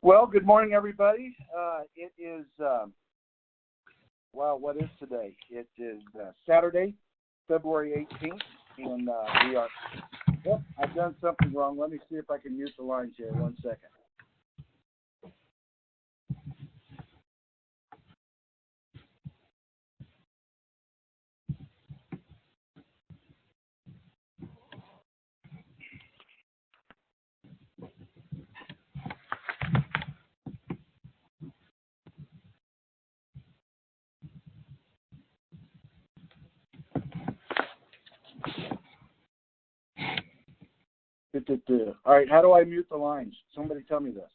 Well, good morning, everybody. It is, what is today? It is Saturday, February 18th, and we are, I've done something wrong. Let me see if I can mute the lines here. 1 second. All right, how do I mute the lines? Somebody tell me this.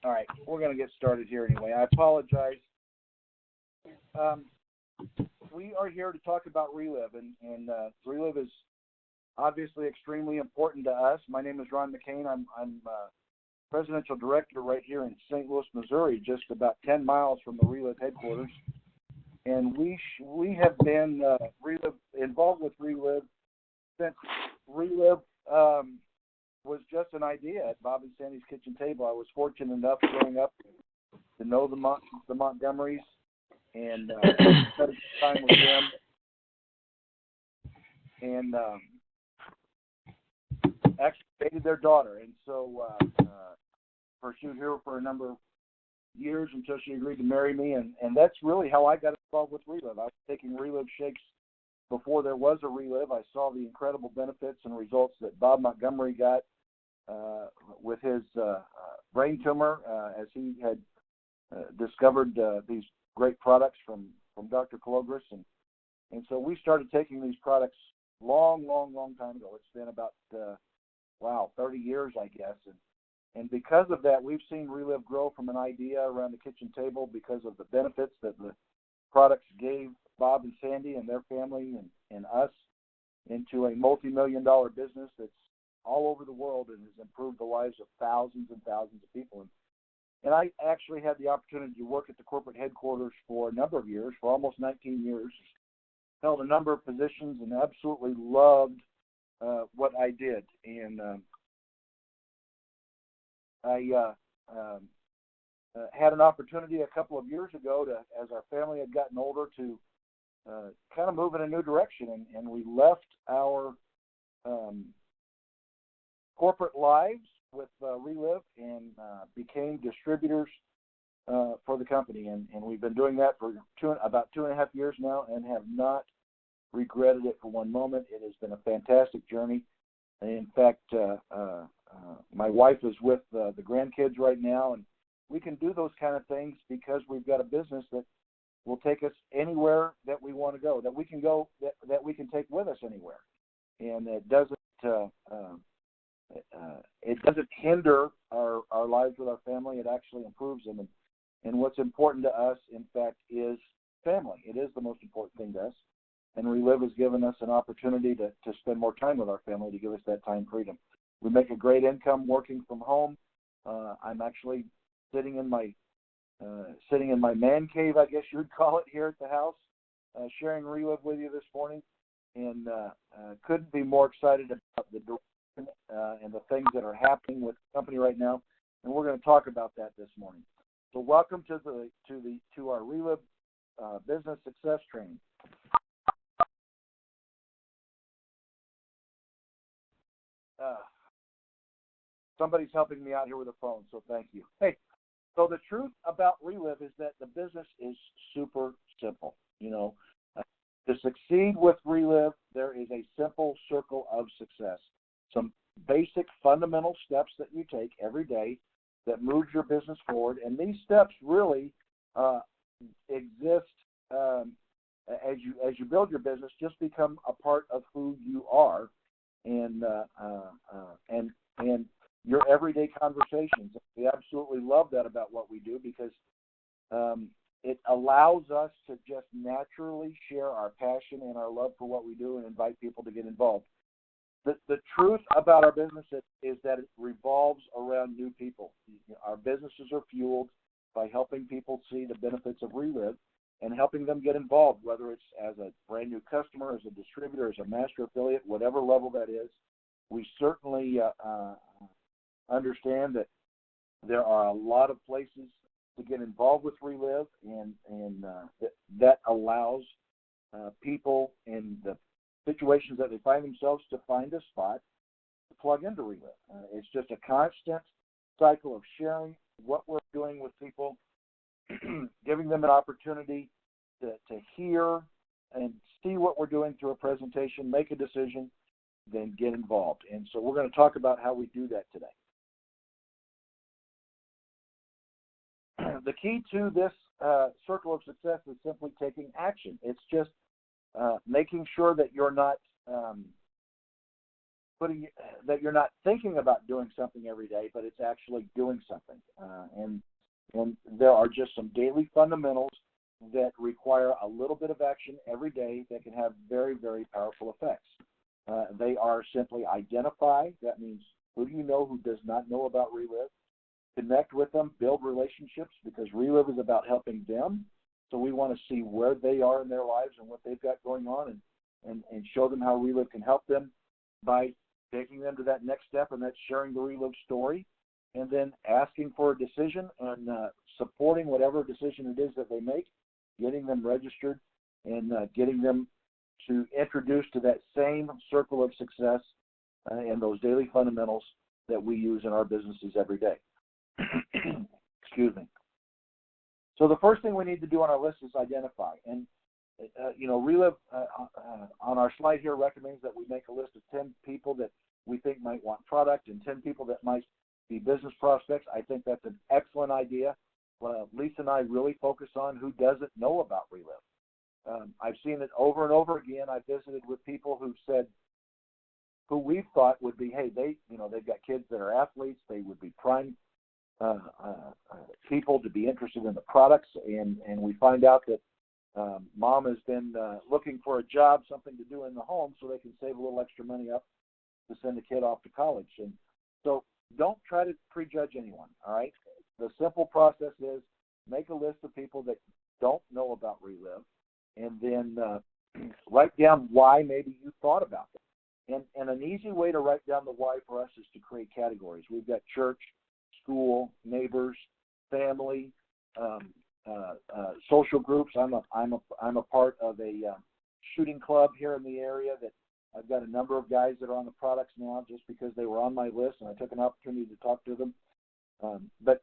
All right, we're going to get started here anyway. I apologize. We are here to talk about Relive, and Relive is obviously extremely important to us. My name is Ron McCain. I'm Presidential Director right here in St. Louis, Missouri, just about 10 miles from the Relive headquarters. And we have been involved with Relive since Relive was just an idea at Bob and Sandy's kitchen table. I was fortunate enough growing up to know the Montgomerys and spend time with them. And actually dated their daughter. And so pursued her for a number of years until she agreed to marry me. And that's really how I got involved with Relive. I was taking Relive shakes before there was a Relive. I saw the incredible benefits and results that Bob Montgomery got with his brain tumor as he had discovered these great products from Dr. Cologris. And so we started taking these products long time ago. It's been about, 30 years, I guess. And because of that, we've seen Relive grow from an idea around the kitchen table because of the benefits that the products gave Bob and Sandy and their family and us into a multi-million-dollar business that's all over the world and has improved the lives of thousands and thousands of people. And I actually had the opportunity to work at the corporate headquarters for a number of years, for almost 19 years, held a number of positions and absolutely loved what I did. And I had an opportunity a couple of years ago as our family had gotten older, to kind of move in a new direction. And we left our corporate lives with Relive and became distributors for the company. And we've been doing that for about 2.5 years now and have not regretted it for one moment. It has been a fantastic journey. In fact, my wife is with the grandkids right now, and we can do those kind of things because we've got a business that will take us anywhere that we want to go, that we can go, that we can take with us anywhere. And it doesn't hinder our lives with our family. It actually improves them. And what's important to us, in fact, is family. It is the most important thing to us. And Relive has given us an opportunity to spend more time with our family, to give us that time freedom. We make a great income working from home. I'm actually sitting in my man cave, I guess you would call it, here at the house, sharing Relive with you this morning. And couldn't be more excited about the direction and the things that are happening with the company right now. And we're going to talk about that this morning. So welcome to our Relive Business Success Training. Somebody's helping me out here with a phone, so thank you. Hey, so the truth about Relive is that the business is super simple. To succeed with Relive, there is a simple circle of success. Some basic fundamental steps that you take every day that moves your business forward, and these steps really exist as you build your business. Just become a part of who you are, and your everyday conversations. We absolutely love that about what we do because it allows us to just naturally share our passion and our love for what we do and invite people to get involved. The truth about our business is that it revolves around new people. Our businesses are fueled by helping people see the benefits of Relive and helping them get involved, whether it's as a brand new customer, as a distributor, as a master affiliate, whatever level that is. We certainly understand that there are a lot of places to get involved with Relive, and that allows people in the situations that they find themselves to find a spot to plug into Relive. It's just a constant cycle of sharing what we're doing with people, giving them an opportunity to hear and see what we're doing through a presentation, make a decision, then get involved. And so we're going to talk about how we do that today. The key to this circle of success is simply taking action. It's just making sure that you're not you're not thinking about doing something every day, but it's actually doing something. And there are just some daily fundamentals that require a little bit of action every day that can have very, very powerful effects. They are simply identify. That means who do you know who does not know about Relive? Connect with them, build relationships, because Relive is about helping them. So we want to see where they are in their lives and what they've got going on, and show them how Relive can help them by taking them to that next step, and that's sharing the Relive story, and then asking for a decision and supporting whatever decision it is that they make, getting them registered, and getting them to introduce to that same circle of success and those daily fundamentals that we use in our businesses every day. Excuse me. So the first thing we need to do on our list is identify. And, Relive on our slide here recommends that we make a list of 10 people that we think might want product and 10 people that might be business prospects. I think that's an excellent idea. Lisa and I really focus on who doesn't know about Relive. I've seen it over and over again. I've visited with people who've said, who we thought would be, hey, they've got kids that are athletes. They would be prime people to be interested in the products, and we find out that mom has been looking for a job, something to do in the home, so they can save a little extra money up to send a kid off to college. And so don't try to prejudge anyone, all right? The simple process is make a list of people that don't know about Relive, and then write down why maybe you thought about it. And an easy way to write down the why for us is to create categories. We've got church, school, neighbors, family, social groups. I'm a part of a shooting club here in the area that I've got a number of guys that are on the products now just because they were on my list, and I took an opportunity to talk to them. But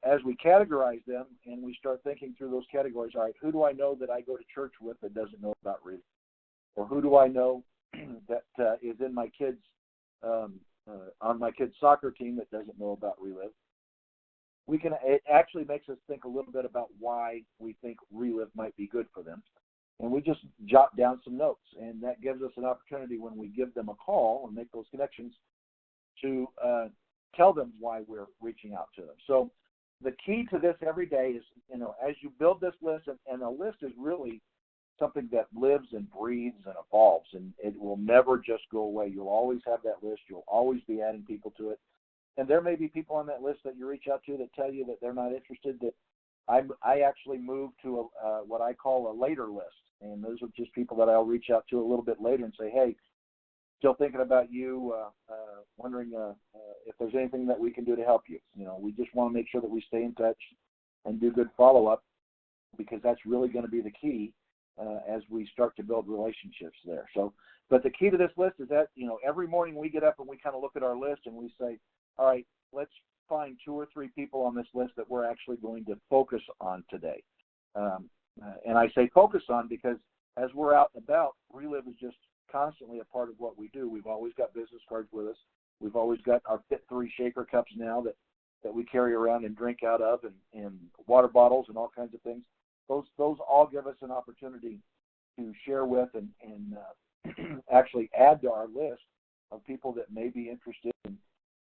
as we categorize them and we start thinking through those categories, all right, who do I know that I go to church with that doesn't know about Relive? Or who do I know that is in my kids' on my kids' soccer team that doesn't know about Relive? It actually makes us think a little bit about why we think Relive might be good for them. And we just jot down some notes, and that gives us an opportunity when we give them a call and make those connections to tell them why we're reaching out to them. So the key to this every day is, as you build this list, and a list is really something that lives and breathes and evolves, and it will never just go away. You'll always have that list. You'll always be adding people to it. And there may be people on that list that you reach out to that tell you that they're not interested. That I actually moved to what I call a later list. And those are just people that I'll reach out to a little bit later and say, hey, still thinking about you, wondering if there's anything that we can do to help you. We just want to make sure that we stay in touch and do good follow-up, because that's really going to be the key as we start to build relationships there. So, but the key to this list is that, every morning we get up and we kind of look at our list and we say, all right, let's find 2 or 3 people on this list that we're actually going to focus on today. And I say focus on because as we're out and about, Relive is just constantly a part of what we do. We've always got business cards with us. We've always got our Fit 3 shaker cups now that we carry around and drink out of, and water bottles and all kinds of things. Those all give us an opportunity to share with and actually add to our list of people that may be interested in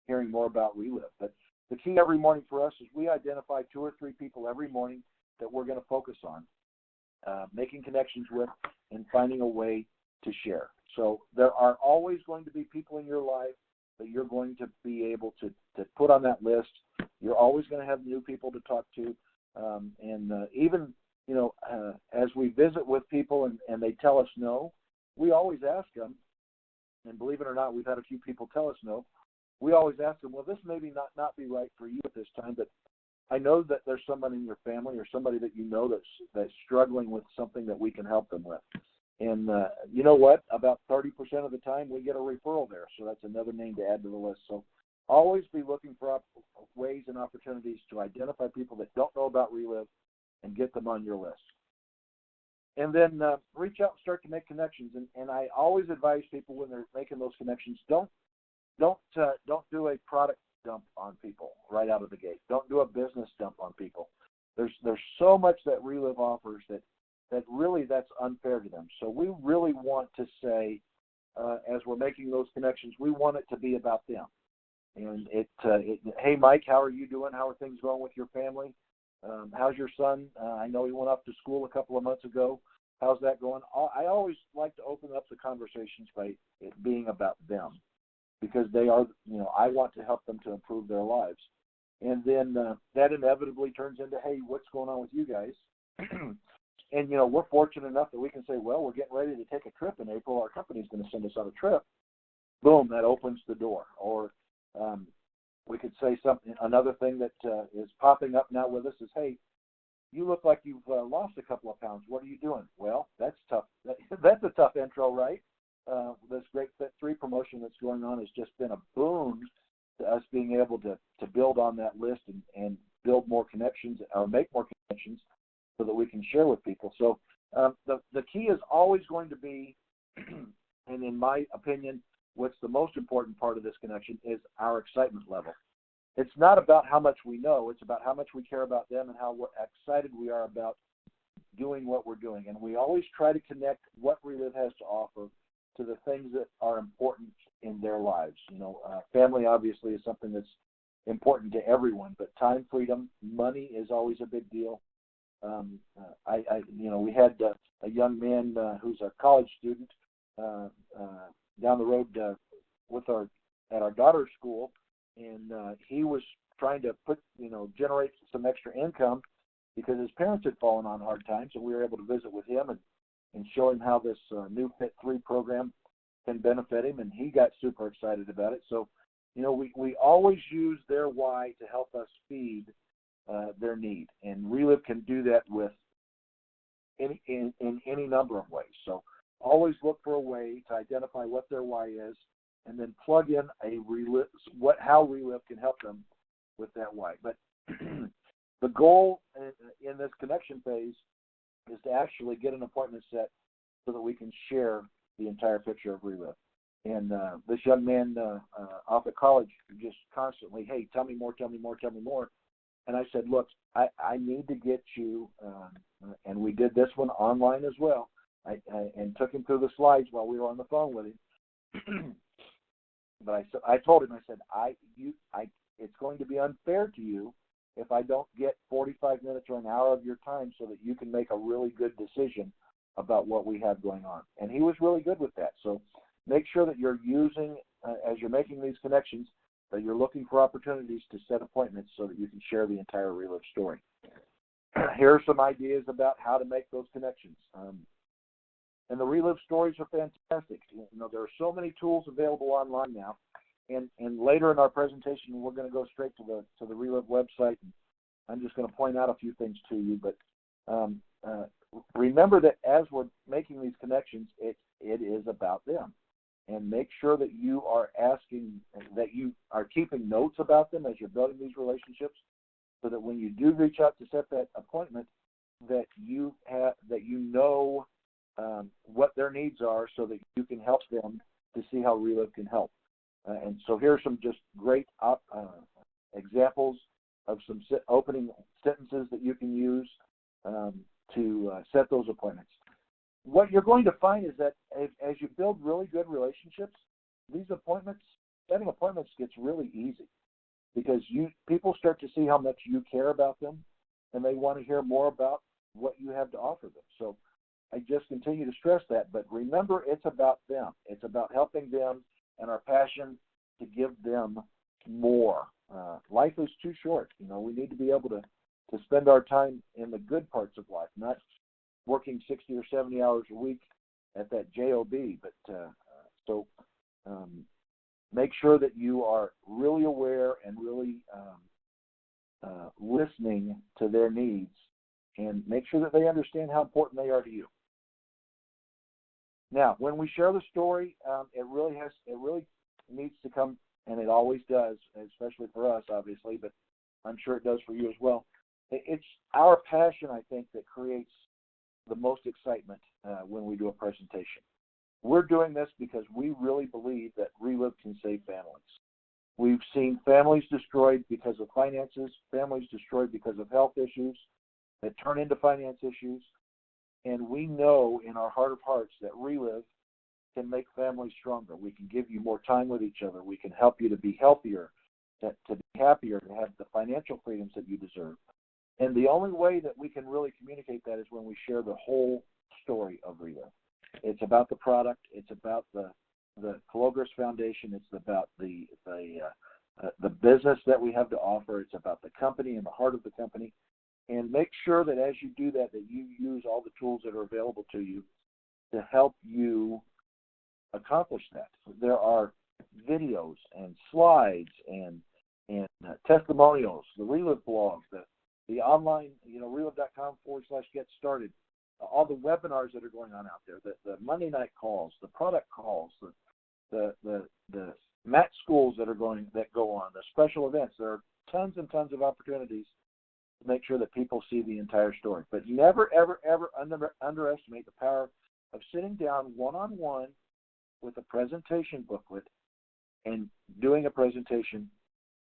hearing more about Relive. But the key every morning for us is we identify 2 or 3 people every morning that we're going to focus on, making connections with, and finding a way to share. So there are always going to be people in your life that you're going to be able to put on that list. You're always going to have new people to talk to. And even as we visit with people and they tell us no, we always ask them, and believe it or not, we've had a few people tell us no. We always ask them, well, this may not be right for you at this time, but I know that there's somebody in your family or somebody that you know that's struggling with something that we can help them with. And you know what? About 30% of the time we get a referral there, so that's another name to add to the list. So always be looking for ways and opportunities to identify people that don't know about Relive and get them on your list. And then reach out and start to make connections. And I always advise people when they're making those connections, don't do a product dump on people right out of the gate. Don't do a business dump on people. There's so much that Relive offers that really that's unfair to them. So we really want to say, as we're making those connections, we want it to be about them. And hey, Mike, how are you doing? How are things going with your family? How's your son? I know he went off to school a couple of months ago. How's that going? I always like to open up the conversations by it being about them, because they are, I want to help them to improve their lives. And then that inevitably turns into, hey, what's going on with you guys? And, we're fortunate enough that we can say, well, we're getting ready to take a trip in April. Our company's going to send us on a trip. Boom, that opens the door. Or we could say another thing that is popping up now with us is, hey, you look like you've lost a couple of pounds. What are you doing? Well, that's tough. That's a tough intro, right? This Great Fit 3 promotion that's going on has just been a boon to us being able to build on that list and build more connections or make more connections so that we can share with people. So the key is always going to be, and in my opinion, what's the most important part of this connection is our excitement level. It's not about how much we know. It's about how much we care about them and how excited we are about doing what we're doing. And we always try to connect what Relive has to offer to the things that are important in their lives. Family obviously is something that's important to everyone, but time freedom, money is always a big deal. We had a young man who's a college student down the road at our daughter's school, and he was trying to generate some extra income because his parents had fallen on hard times, and we were able to visit with him and show him how this new Fit 3 program can benefit him, and he got super excited about it. So, we always use their why to help us feed their need, and Relive can do that with in any number of ways. So always look for a way to identify what their why is, and then plug in how Relive can help them with that why. But the goal in this connection phase is to actually get an appointment set so that we can share the entire picture of Relive. And this young man off at college just constantly, hey, tell me more, tell me more, tell me more. And I said, look, I need to get you, and we did this one online as well, and took him through the slides while we were on the phone with him. But I told him, I said, it's going to be unfair to you if I don't get 45 minutes or an hour of your time so that you can make a really good decision about what we have going on. And he was really good with that. So make sure that you're using, as you're making these connections, that you're looking for opportunities to set appointments so that you can share the entire Relive story. Here are some ideas about how to make those connections. And the Relive stories are fantastic. There are so many tools available online now. And later in our presentation, we're going to go straight to the Relive website. And I'm just going to point out a few things to you. But remember that as we're making these connections, it is about them. And make sure that you are keeping notes about them as you're building these relationships, so that when you do reach out to set that appointment, that you know what their needs are, so that you can help them to see how Relive can help. And so here are some just great examples of some opening sentences that you can use to set those appointments. What you're going to find is that as you build really good relationships, setting appointments gets really easy, because people start to see how much you care about them, and they want to hear more about what you have to offer them. So I just continue to stress that, but remember, it's about them. It's about helping them and our passion to give them more. Life is too short. We need to be able to to spend our time in the good parts of life, not working 60 or 70 hours a week at that job. But make sure that you are really aware and really listening to their needs, and make sure that they understand how important they are to you. Now, when we share the story, it really needs to come, and it always does, especially for us, obviously, but I'm sure it does for you as well. It's our passion, I think, that creates the most excitement when we do a presentation. We're doing this because we really believe that Relive can save families. We've seen families destroyed because of finances, families destroyed because of health issues that turn into finance issues, and we know in our heart of hearts that Relive can make families stronger. We can give you more time with each other. We can help you to be healthier, to be happier, to have the financial freedoms that you deserve. And the only way that we can really communicate that is when we share the whole story of Relive. It's about the product. It's about the Calogris Foundation. It's about the business that we have to offer. It's about the company and the heart of the company. And make sure that as you do that, that you use all the tools that are available to you to help you accomplish that. There are videos and slides and testimonials, the Relive blog, the online, relive.com/get started, all the webinars that are going on out there, the Monday night calls, the product calls, the mat schools that go on, the special events. There are tons and tons of opportunities to make sure that people see the entire story. But never, ever, ever underestimate the power of sitting down one-on-one with a presentation booklet and doing a presentation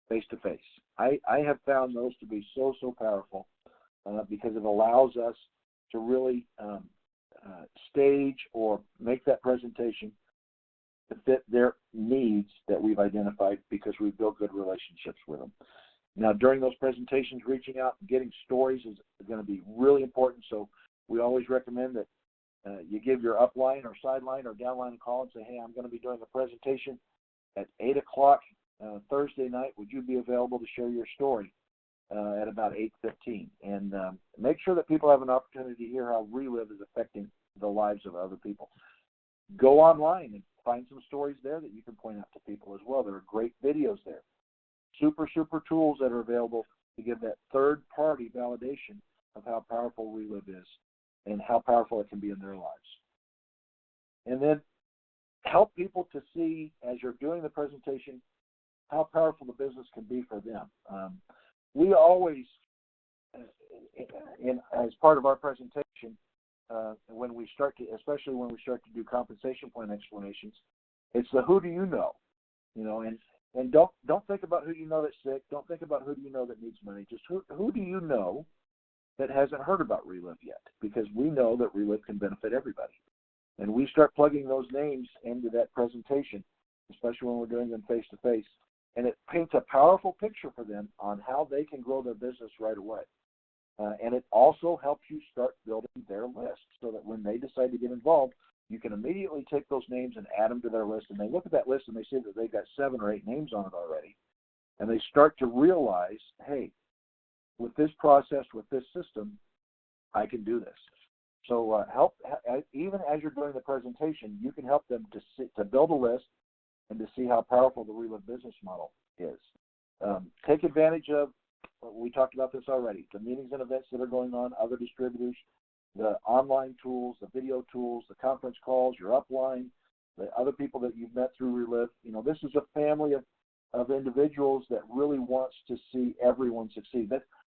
face-to-face. I have found those to be so powerful because it allows us to really stage or make that presentation to fit their needs that we've identified because we've built good relationships with them. Now, during those presentations, reaching out and getting stories is going to be really important. So we always recommend that you give your upline or sideline or downline a call and say, hey, I'm going to be doing a presentation at 8 o'clock Thursday night. Would you be available to share your story at about 8:15? And make sure that people have an opportunity to hear how Relive is affecting the lives of other people. Go online and find some stories there that you can point out to people as well. There are great videos there. Super tools that are available to give that third-party validation of how powerful Relive is and how powerful it can be in their lives. And then help people to see, as you're doing the presentation, how powerful the business can be for them. We always, as part of our presentation, especially when we start to do compensation plan explanations, it's the who do you know, and don't think about who you know that's sick. Don't think about who do you know that needs money. Just who do you know that hasn't heard about Relive yet? Because we know that Relive can benefit everybody. And we start plugging those names into that presentation, especially when we're doing them face-to-face, and it paints a powerful picture for them on how they can grow their business right away. And it also helps you start building their list so that when they decide to get involved, you can immediately take those names and add them to their list. And they look at that list and they see that they've got 7 or 8 names on it already. And they start to realize, hey, with this process, with this system, I can do this. So even as you're doing the presentation, you can help them to build a list and to see how powerful the Relive business model is. Take advantage of, we talked about this already, the meetings and events that are going on, other distributors, the online tools, the video tools, the conference calls, your upline, the other people that you've met through Relive. This is a family of individuals that really wants to see everyone succeed.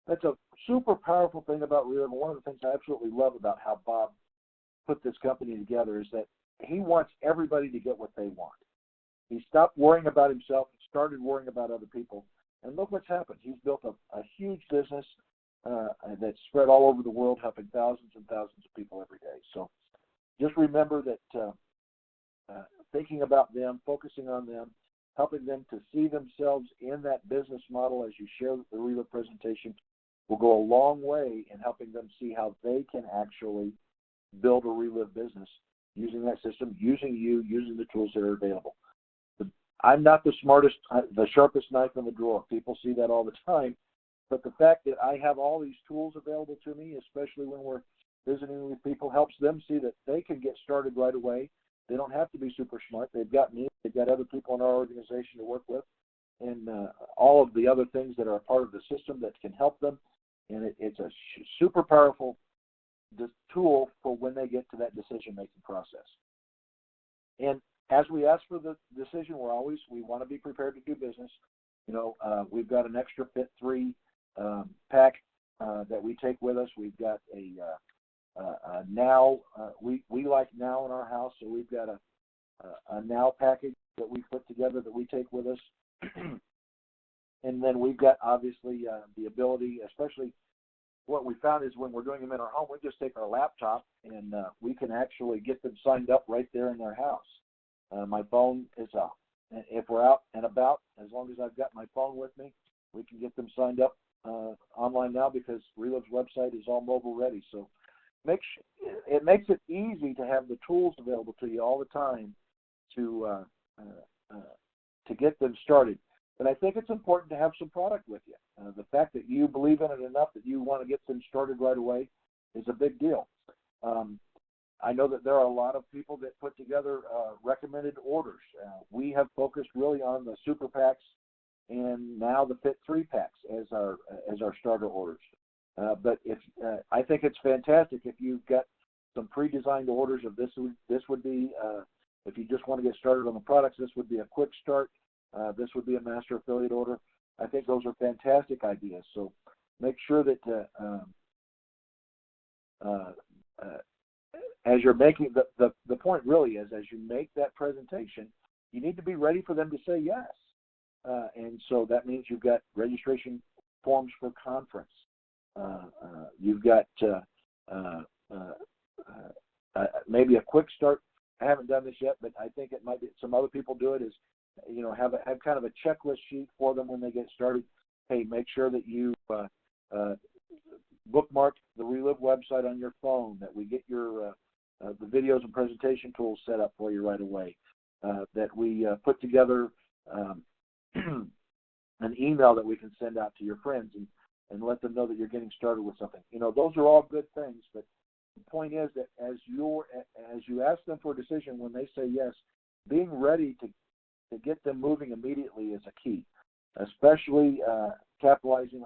That's a super powerful thing about Relive. One of the things I absolutely love about how Bob put this company together is that he wants everybody to get what they want. He stopped worrying about himself and started worrying about other people. And look what's happened. He's built a huge business that's spread all over the world, helping thousands and thousands of people every day. So just remember that thinking about them, focusing on them, helping them to see themselves in that business model as you share the Relive presentation will go a long way in helping them see how they can actually build a Relive business using that system, using the tools that are available. I'm not the smartest, the sharpest knife in the drawer. People see that all the time, But the fact that I have all these tools available to me, especially when we're visiting with people, helps them see that they can get started right away. They don't have to be super smart. They've got me. They've got other people in our organization to work with, and all of the other things that are a part of the system that can help them. And it's a super powerful tool for when they get to that decision-making process. And as we ask for the decision, we want to be prepared to do business. We've got an extra Fit 3 pack that we take with us. We've got a Now. We like Now in our house, so we've got a Now package that we put together that we take with us. And then we've got, obviously, the ability, especially what we found is when we're doing them in our home, we just take our laptop and we can actually get them signed up right there in their house. My phone is up. If we're out and about, as long as I've got my phone with me, we can get them signed up online now, because Relive's website is all mobile ready. So it makes it easy to have the tools available to you all the time to get them started. But I think it's important to have some product with you. The fact that you believe in it enough that you want to get them started right away is a big deal. I know that there are a lot of people that put together recommended orders. We have focused really on the super packs and now the Fit 3 packs as our starter orders. But I think it's fantastic if you've got some pre-designed orders of this would be, if you just want to get started on the products, this would be a quick start. This would be a master affiliate order. I think those are fantastic ideas. So make sure that as you're making the point really is, as you make that presentation, you need to be ready for them to say yes. And so that means you've got registration forms for conference. You've got maybe a quick start. I haven't done this yet, but I think it might be, some other people do it, is have kind of a checklist sheet for them when they get started. Hey, make sure that you bookmark the Relive website on your phone, that we get your the videos and presentation tools set up for you right away, that we put together an email that we can send out to your friends and let them know that you're getting started with something. Those are all good things, but the point is that as you ask them for a decision, when they say yes, being ready to get them moving immediately is a key, especially capitalizing.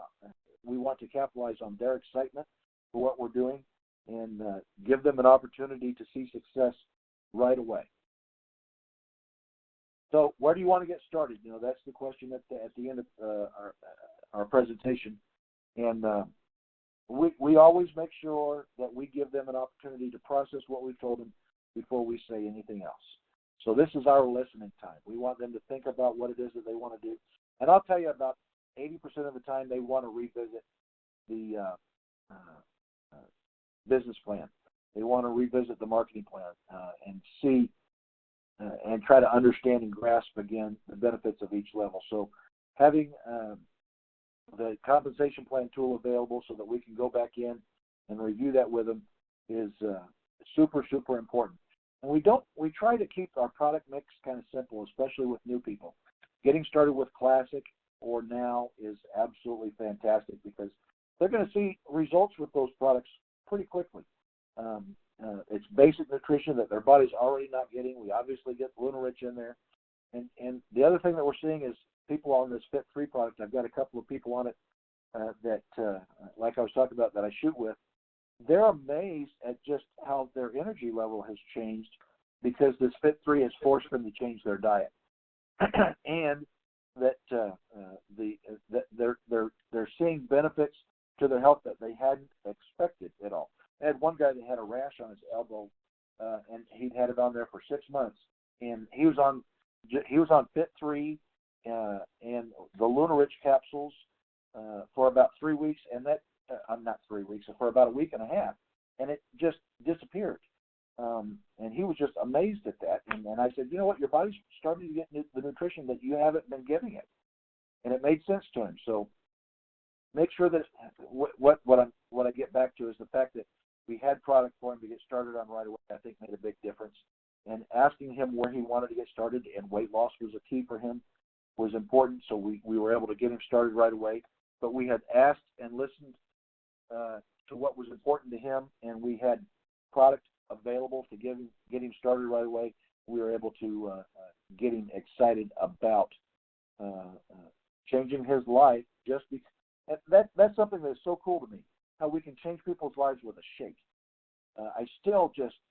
We want to capitalize on their excitement for what we're doing and give them an opportunity to see success right away. So where do you want to get started? That's the question at the end of our presentation. And we always make sure that we give them an opportunity to process what we've told them before we say anything else. So this is our listening time. We want them to think about what it is that they want to do. And I'll tell you, about 80% of the time they want to revisit the business plan. They want to revisit the marketing plan and see and try to understand and grasp again the benefits of each level. So having the compensation plan tool available so that we can go back in and review that with them is super, super important. And we try to keep our product mix kind of simple, especially with new people. Getting started with Classic or Now is absolutely fantastic, because they're going to see results with those products pretty quickly. It's basic nutrition that their body's already not getting. We obviously get Lunarich in there. And the other thing that we're seeing is people on this Fit 3 product. I've got a couple of people on it that, like I was talking about, that I shoot with. They're amazed at just how their energy level has changed because this Fit 3 has forced them to change their diet, and that they're seeing benefits to their health that they hadn't expected at all. I had one guy that had a rash on his elbow, and he'd had it on there for 6 months, and he was on Fit 3 and the Lunarich capsules for about 3 weeks, and that. Not 3 weeks, for about a week and a half, and it just disappeared. And he was just amazed at that. And I said, you know what, your body's starting to get the nutrition that you haven't been giving it, and it made sense to him. So make sure that what I get back to is the fact that we had product for him to get started on right away. I think made a big difference. And asking him where he wanted to get started, and weight loss was a key for him, was important. So we were able to get him started right away. but we had asked and listened to what was important to him, and we had product available to get him started right away. We were able to get him excited about changing his life. Just because that's something that's so cool to me, how we can change people's lives with a shake.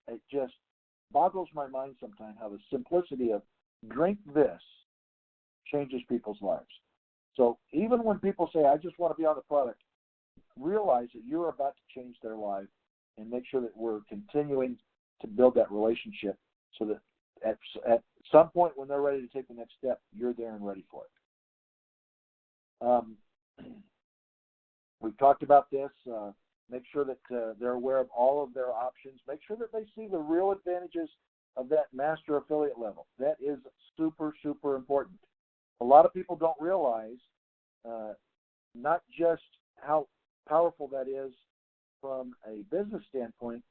It just boggles my mind sometimes how the simplicity of drink this changes people's lives. So even when people say, I just want to be on the product, realize that you're about to change their life, and make sure that we're continuing to build that relationship so that at some point when they're ready to take the next step, you're there and ready for it. We've talked about this. Make sure that they're aware of all of their options. Make sure that they see the real advantages of that master affiliate level. That is super, super important. A lot of people don't realize not just how powerful that is from a business standpoint,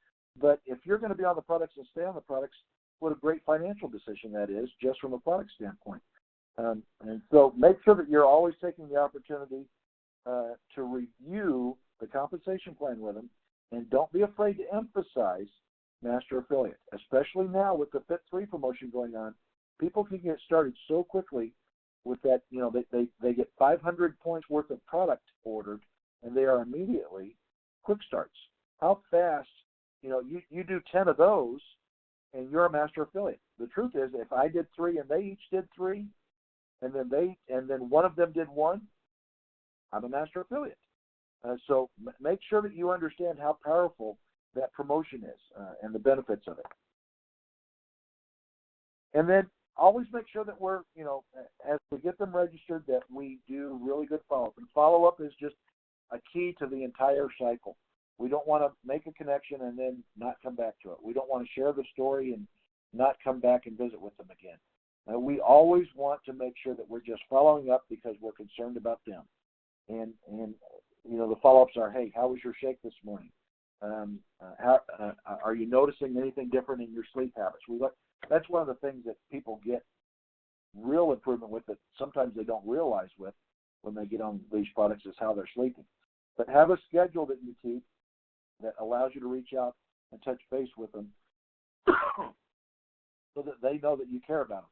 but if you're going to be on the products and stay on the products, what a great financial decision that is just from a product standpoint. And so make sure that you're always taking the opportunity to review the compensation plan with them, and don't be afraid to emphasize master affiliate, especially now with the Fit 3 promotion going on. People can get started so quickly with that. They get 500 points worth of product ordered, and they are immediately quick starts. How fast, you do 10 of those, and you're a master affiliate. The truth is, if I did 3 and they each did 3, and then one of them did 1, I'm a master affiliate. So make sure that you understand how powerful that promotion is and the benefits of it. And then always make sure that we're, as we get them registered, that we do really good follow-up. And follow-up is just a key to the entire cycle. We don't want to make a connection and then not come back to it. We don't want to share the story and not come back and visit with them again. We always want to make sure that we're just following up because we're concerned about them. And the follow-ups are, hey, how was your shake this morning? Are you noticing anything different in your sleep habits? That's one of the things that people get real improvement with that sometimes they don't realize with when they get on these products is how they're sleeping. But have a schedule that you keep that allows you to reach out and touch base with them so that they know that you care about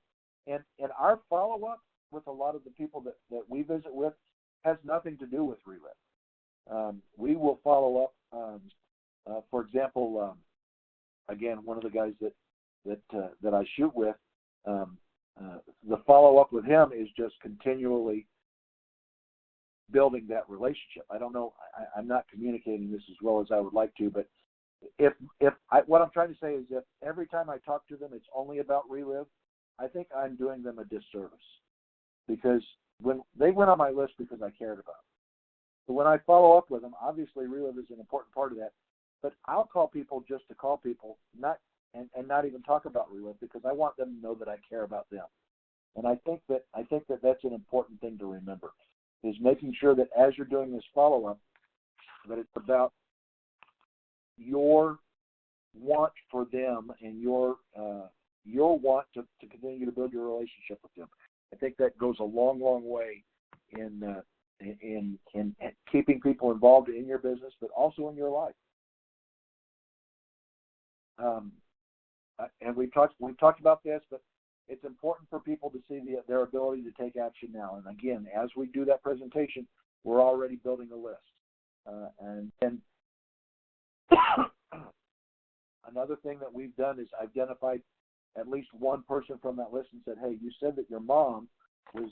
them. And our follow-up with a lot of the people that we visit with has nothing to do with Relive. We will follow up. For example, again, one of the guys that I shoot with, the follow-up with him is just continually building that relationship. I don't know. I'm not communicating this as well as I would like to, but what I'm trying to say is if every time I talk to them it's only about Relive, I think I'm doing them a disservice, because when they went on my list because I cared about them. So when I follow up with them, obviously Relive is an important part of that, but I'll call people just to call people, not even talk about Relive, because I want them to know that I care about them. And I think that that's an important thing to remember, is making sure that as you're doing this follow-up, that it's about your want for them and your want to continue to build your relationship with them. I think that goes a long, long way in keeping people involved in your business, but also in your life. And we've talked about this, but it's important for people to see their ability to take action now. And again, as we do that presentation, we're already building a list. And another thing that we've done is identified at least one person from that list and said, hey, you said that your mom was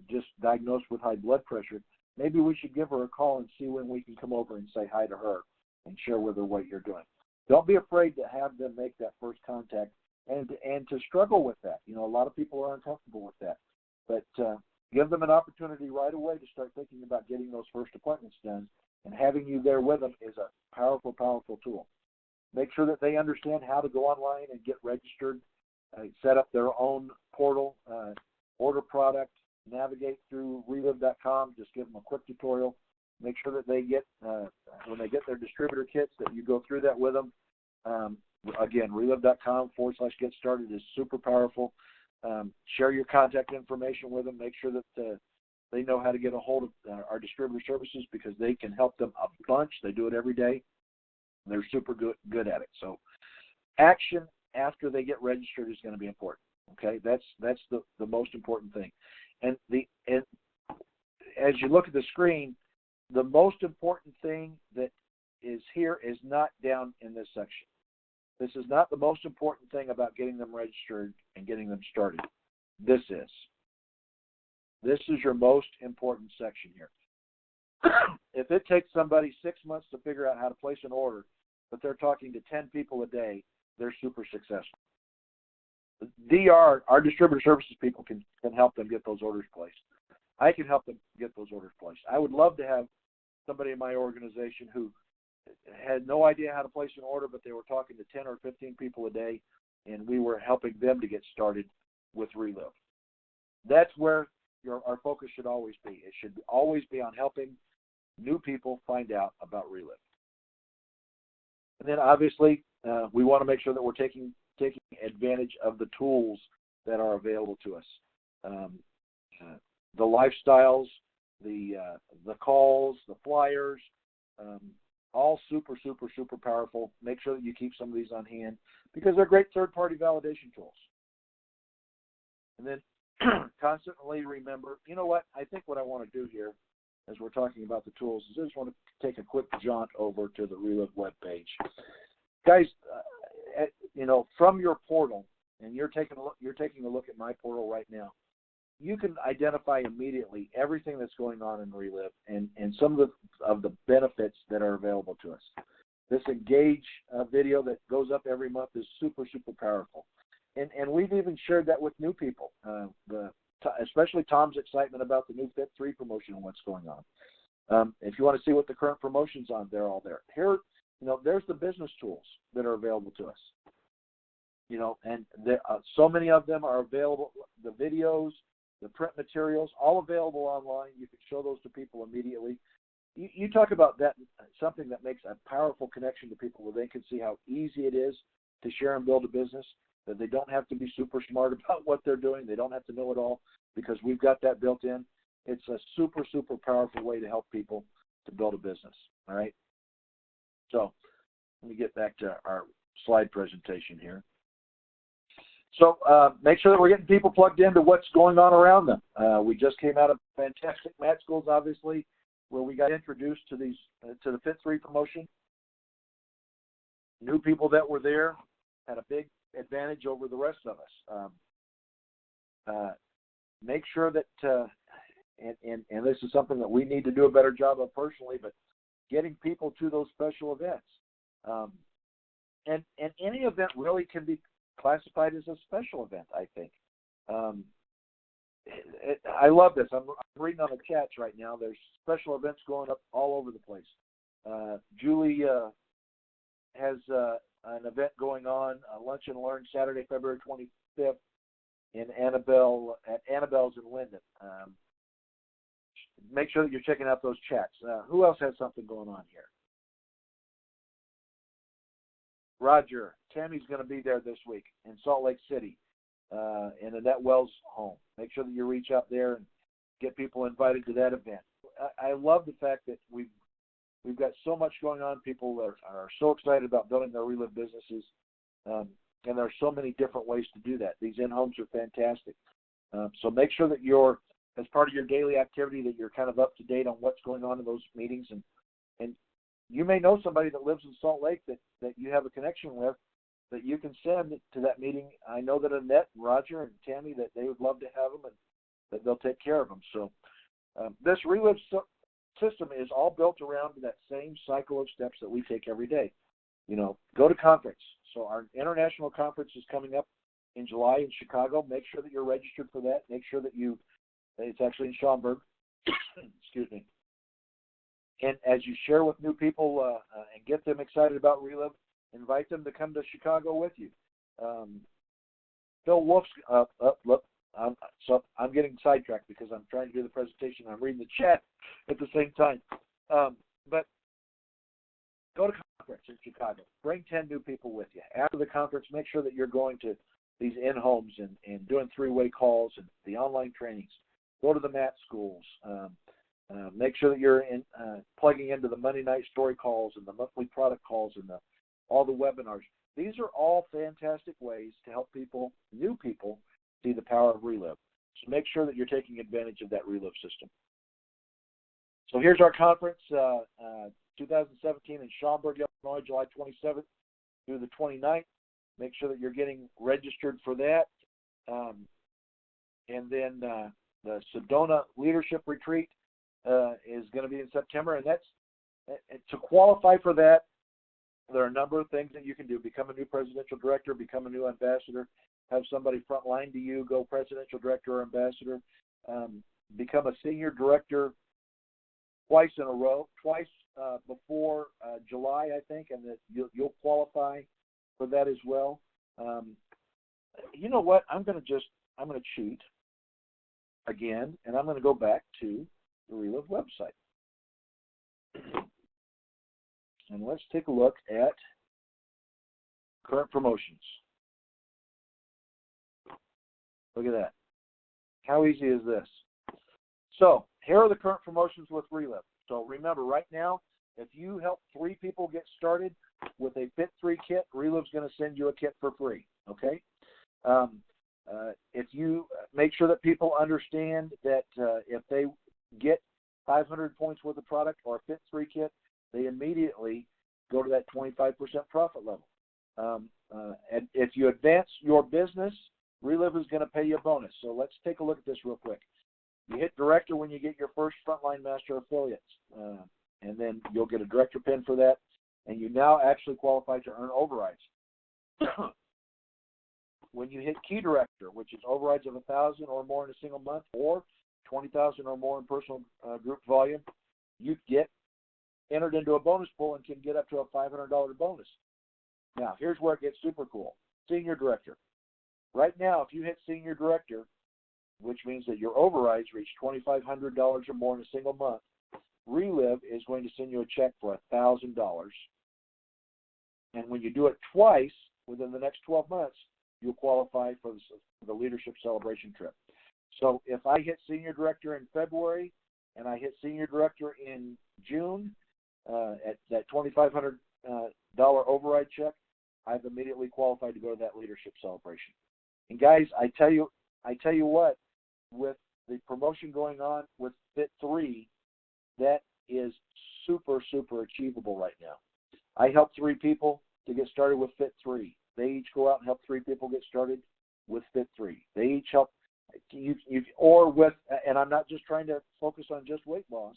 just diagnosed with high blood pressure. Maybe we should give her a call and see when we can come over and say hi to her and share with her what you're doing. Don't be afraid to have them make that first contact and to struggle with that. A lot of people are uncomfortable with that. But give them an opportunity right away to start thinking about getting those first appointments done, and having you there with them is a powerful, powerful tool. Make sure that they understand how to go online and get registered, set up their own portal, order product, navigate through relive.com. Just give them a quick tutorial. Make sure that they get, when they get their distributor kits, that you go through that with them. Again, relive.com/get started is super powerful. Share your contact information with them. Make sure that They know how to get a hold of our distributor services because they can help them a bunch. They do it every day. They're super good at it. So action after they get registered is going to be important. Okay, that's the most important thing. And as you look at the screen, the most important thing that is here is not down in this section. This is not the most important thing about getting them registered and getting them started. This is your most important section here. If it takes somebody 6 months to figure out how to place an order, but they're talking to 10 people a day, they're super successful. Our distributor services people can help them get those orders placed. I can help them get those orders placed. I would love to have somebody in my organization who had no idea how to place an order, but they were talking to 10 or 15 people a day, and we were helping them to get started with Relive. That's where our focus should always be. It should always be on helping new people find out about Relive. And then obviously, we want to make sure that we're taking advantage of the tools that are available to us. The lifestyles, the calls, the flyers, all super, super, super powerful. Make sure that you keep some of these on hand because they're great third-party validation tools. And then constantly remember, you know what? I think what I want to do here as we're talking about the tools is I just want to take a quick jaunt over to the Relive webpage. Guys, from your portal, and you're taking a look at my portal right now, you can identify immediately everything that's going on in Relive and some of the benefits that are available to us. This Engage video that goes up every month is super, super powerful. And we've even shared that with new people, especially Tom's excitement about the new Fit 3 promotion and what's going on. If you want to see what the current promotion's on, they're all there. Here, there's the business tools that are available to us. And so many of them are available, the videos, the print materials, all available online. You can show those to people immediately. You talk about that, something that makes a powerful connection to people where they can see how easy it is to share and build a business, that they don't have to be super smart about what they're doing. They don't have to know it all because we've got that built in. It's a super, super powerful way to help people to build a business, all right? So let me get back to our slide presentation here. So make sure that we're getting people plugged into what's going on around them. We just came out of fantastic mat schools, obviously, where we got introduced to the Fit 3 promotion. New people that were there had a big advantage over the rest of us. Make sure that, and this is something that we need to do a better job of personally, but getting people to those special events. And any event really can be classified as a special event, I think. I love this. I'm reading on the chats right now. There's special events going up all over the place. Julie has an event going on, Lunch and Learn, Saturday, February 25th at Annabelle's in Linden. Make sure that you're checking out those chats. Who else has something going on here? Roger, Tammy's going to be there this week in Salt Lake City, in Annette Wells' home. Make sure that you reach out there and get people invited to that event. I love the fact that we've got so much going on. People are so excited about building their Relive businesses, and there are so many different ways to do that. These in-homes are fantastic. So make sure that you're, as part of your daily activity, that you're kind of up to date on what's going on in those meetings. And you may know somebody that lives in Salt Lake that you have a connection with that you can send to that meeting. I know that Annette, Roger, and Tammy, that they would love to have them and that they'll take care of them. So this Relive system is all built around that same cycle of steps that we take every day. Go to conference. So our international conference is coming up in July in Chicago. Make sure that you're registered for that. Make sure that it's actually in Schaumburg. Excuse me. And as you share with new people and get them excited about Relive, invite them to come to Chicago with you. Phil Wolf's look. So I'm getting sidetracked because I'm trying to do the presentation. I'm reading the chat at the same time. But go to conference in Chicago. Bring 10 new people with you. After the conference, make sure that you're going to these in-homes and doing three-way calls and the online trainings. Go to the MAT schools. Make sure that you're plugging into the Monday night story calls and the monthly product calls and all the webinars. These are all fantastic ways to help people, new people, see the power of Relive. So make sure that you're taking advantage of that Relive system. So here's our conference, 2017 in Schaumburg, Illinois, July 27th through the 29th. Make sure that you're getting registered for that. And then the Sedona Leadership Retreat is going to be in September. And that's to qualify for that, there are a number of things that you can do. Become a new presidential director, become a new ambassador, have somebody frontline to you, go presidential director or ambassador, become a senior director twice in a row, twice before July, I think, and that you'll qualify for that as well. You know what? I'm going to cheat again, and I'm going to go back to the Relive website. And let's take a look at current promotions. Look at that. How easy is this? So here are the current promotions with Relive. So remember, right now, if you help 3 people get started with a Fit 3 kit, Relive's going to send you a kit for free, okay? If you make sure that people understand that if they get 500 points worth of product or a Fit 3 kit, they immediately go to that 25% profit level. And if you advance your business, Relive is going to pay you a bonus. So let's take a look at this real quick. You hit director when you get your first Frontline Master affiliates, and then you'll get a director pin for that, and you now actually qualify to earn overrides. When you hit key director, which is overrides of 1,000 or more in a single month, or 20,000 or more in personal group volume, you get entered into a bonus pool and can get up to a $500 bonus. Now, here's where it gets super cool. Senior director. Right now, if you hit senior director, which means that your overrides reach $2,500 or more in a single month, Relive is going to send you a check for $1,000. And when you do it twice within the next 12 months, you'll qualify for the leadership celebration trip. So if I hit senior director in February and I hit senior director in June at that $2,500 override check, I've immediately qualified to go to that leadership celebration. And guys, I tell you what, with the promotion going on with Fit 3, that is super, super achievable right now. I helped 3 people to get started with Fit 3. They each go out and help 3 people get started with Fit 3. They each help or with, and I'm not just trying to focus on just weight loss,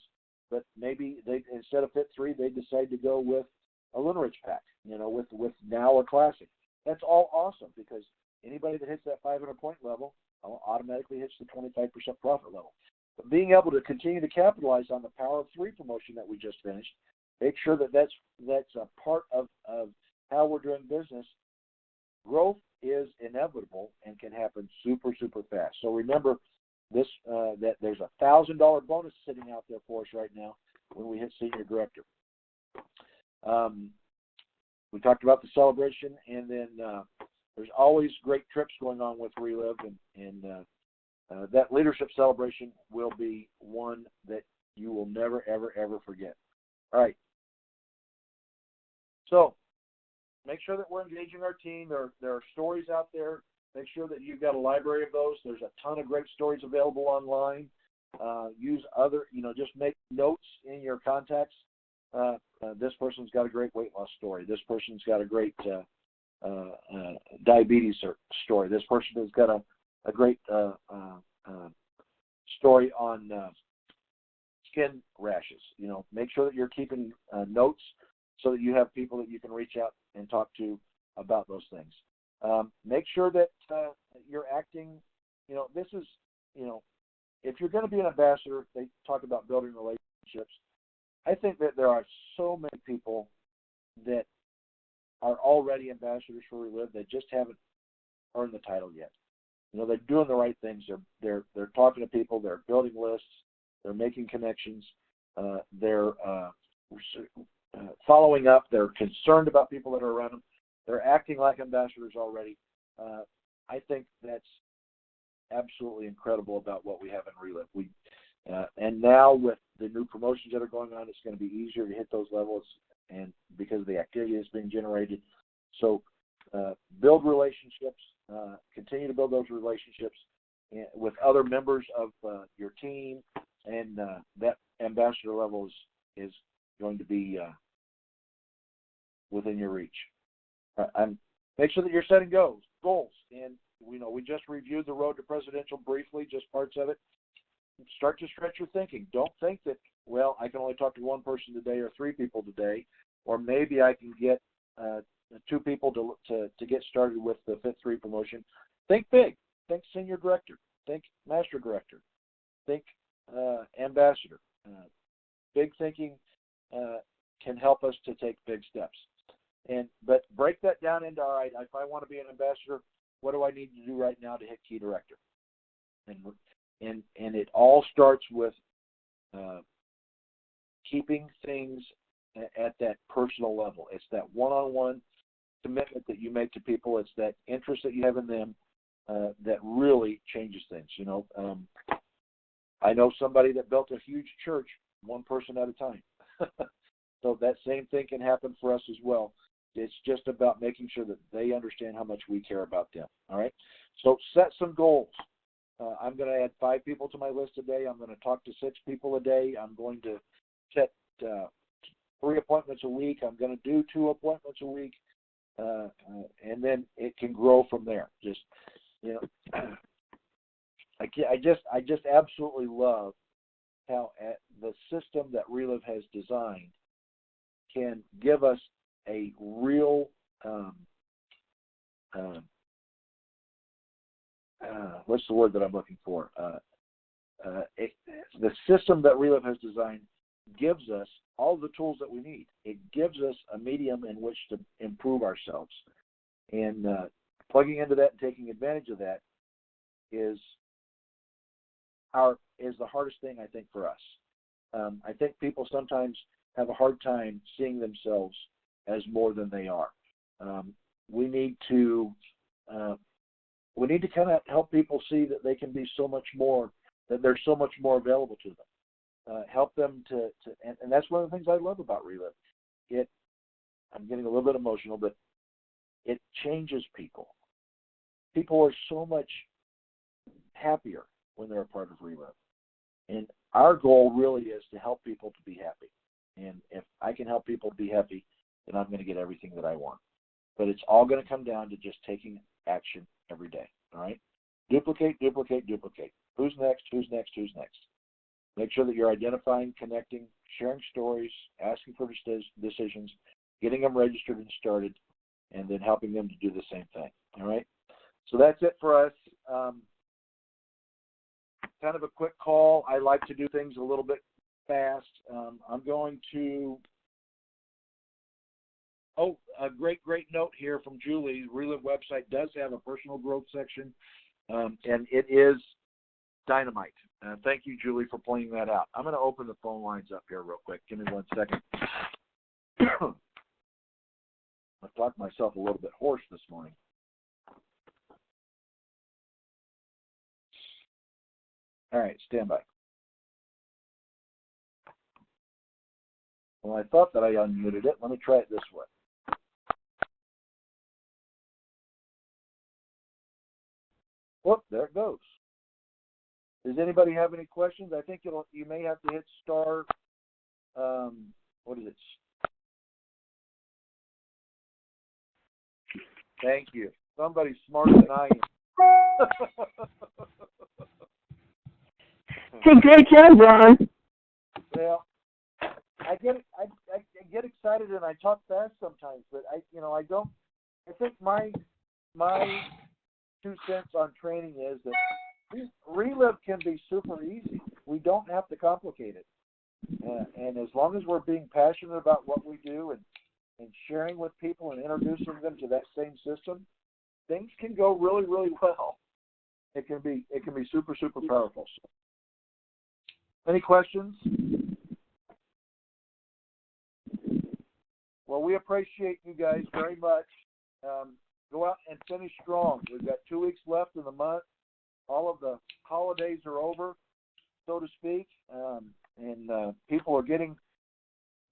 but maybe they, instead of Fit 3, they decide to go with a Lunarich pack, with now a classic. That's all awesome, because anybody that hits that 500-point level automatically hits the 25% profit level. But being able to continue to capitalize on the Power of 3 promotion that we just finished, make sure that that's a part of how we're doing business. Growth is inevitable and can happen super, super fast. So remember this, that there's a $1,000 bonus sitting out there for us right now when we hit senior director. We talked about the celebration, and then there's always great trips going on with Relive, and that leadership celebration will be one that you will never, ever, ever forget. All right. So make sure that we're engaging our team. There are stories out there. Make sure that you've got a library of those. There's a ton of great stories available online. Use other, just make notes in your contacts. This person's got a great weight loss story. This person's got a great diabetes story. This person has got a great story on skin rashes. Make sure that you're keeping notes so that you have people that you can reach out and talk to about those things. Make sure that you're acting, this is, if you're going to be an ambassador, they talk about building relationships. I think that there are so many people that are already ambassadors for Relive that just haven't earned the title yet. They're doing the right things. They're talking to people. They're building lists. They're making connections. They're following up. They're concerned about people that are around them. They're acting like ambassadors already. I think that's absolutely incredible about what we have in Relive. And now with the new promotions that are going on, it's going to be easier to hit those levels, and because of the activity that's being generated. So build relationships, continue to build those relationships with other members of your team, and that ambassador level is going to be within your reach. And make sure that you're setting goals. And we just reviewed the road to presidential briefly, just parts of it. Start to stretch your thinking. Don't think that, well, I can only talk to one person today or three people today, or maybe I can get two people to get started with the Fit 3 promotion. Think big. Think senior director. Think master director. Think ambassador. Big thinking can help us to take big steps. But break that down into, all right, if I want to be an ambassador, what do I need to do right now to hit key director? And it all starts with keeping things at that personal level. It's that one-on-one commitment that you make to people. It's that interest that you have in them that really changes things. I know somebody that built a huge church, one person at a time. So that same thing can happen for us as well. It's just about making sure that they understand how much we care about them. All right? So set some goals. I'm going to add 5 people to my list a day. I'm going to talk to 6 people a day. I'm going to set 3 appointments a week. I'm going to do 2 appointments a week, and then it can grow from there. Just I just absolutely love how the system that Relive has designed can give us a real what's the word that I'm looking for? The system that Relive has designed gives us all the tools that we need. It gives us a medium in which to improve ourselves. And plugging into that and taking advantage of that is the hardest thing, I think, for us. I think people sometimes have a hard time seeing themselves as more than they are. We need to kind of help people see that they can be so much more, that there's so much more available to them. Help them and that's one of the things I love about Relive. I'm getting a little bit emotional, but it changes people. People are so much happier when they're a part of Relive. And our goal really is to help people to be happy. And if I can help people be happy, then I'm going to get everything that I want. But it's all going to come down to just taking action every day. All right? Duplicate, duplicate, duplicate. Who's next? Who's next? Who's next? Make sure that you're identifying, connecting, sharing stories, asking for decisions, getting them registered and started, and then helping them to do the same thing. All right? So that's it for us. Kind of a quick call. I like to do things a little bit fast. I'm going to... Oh, a great note here from Julie. The Relive website does have a personal growth section, and it is dynamite. Thank you, Julie, for pointing that out. I'm going to open the phone lines up here real quick. Give me 1 second. I talked myself a little bit hoarse this morning. All right, stand by. Well, I thought that I unmuted it. Let me try it this way. Whoop, there it goes. Does anybody have any questions? I think you may have to hit star. What is it? Thank you. Somebody's smarter than I am. Hey, great job, Ron. Well, I get excited and I talk fast sometimes, but I think my 2 cents on training is that Relive can be super easy. We don't have to complicate it. And as long as we're being passionate about what we do and sharing with people and introducing them to that same system, things can go really, really well. It can be super, super powerful. So, any questions? Well, we appreciate you guys very much. Go out and finish strong. We've got 2 weeks left in the month. all of the holidays are over, so to speak, and people are getting.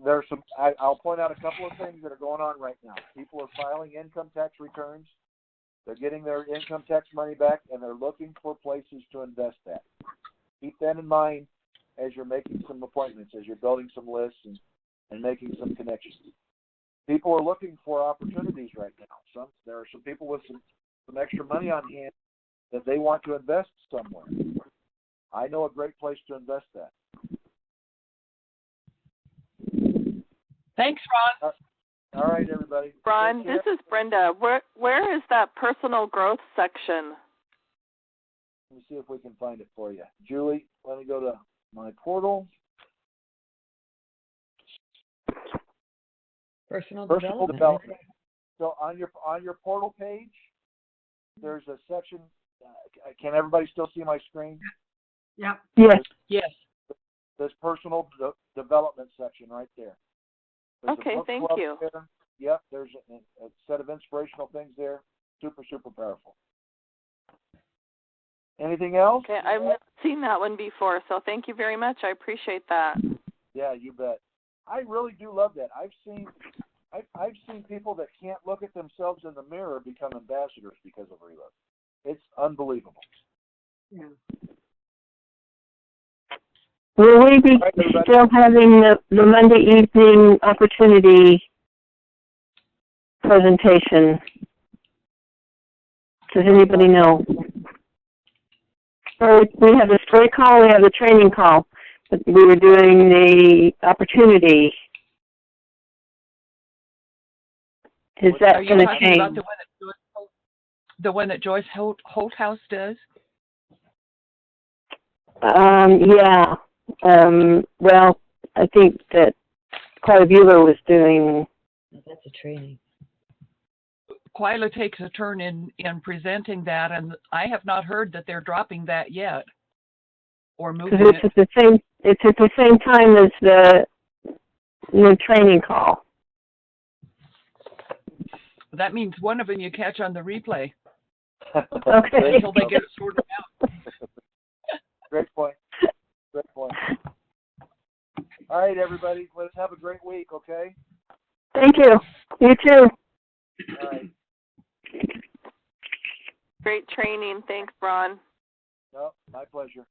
There's some. I'll point out a couple of things that are going on right now. People are filing income tax returns. They're getting their income tax money back, and they're looking for places to invest that. Keep that in mind as you're making some appointments, as you're building some lists and making some connections. People are looking for opportunities right now. There are some people with some extra money on hand that they want to invest somewhere. I know a great place to invest that. Thanks, Ron. All right, everybody. Ron, this is Brenda. Where is that personal growth section? Let me see if we can find it for you. Julie, let me go to my portal. Personal development. development. So on your portal page, there's a section. Can everybody still see my screen? Yeah. Yes. Yes. This personal development section right there. There's Okay, thank you. There. Yep, there's a set of inspirational things there. Super, super powerful. Anything else? Okay, I've not seen that one before, so thank you very much. I appreciate that. Yeah, you bet. I really do love that. I've seen people that can't look at themselves in the mirror become ambassadors because of Reload. It's unbelievable. Yeah. Will we be still having the Monday evening opportunity presentation? Does anybody know? Or we have the story call, we have the training call, but we were doing the opportunity. Is that going to change? About the one that Joyce Holthouse does? Yeah. Well, I think that Carla Bueller was doing. That's a training. Quila takes a turn in presenting that, and I have not heard that they're dropping that yet or moving it. It's at the same time as the new training call. That means one of them you catch on the replay. Okay. Until they get it sorted out. Great point. Great point. All right, everybody. Let's have a great week, okay? Thank you. You too. All right. Great training. Thanks, Ron. No, my pleasure.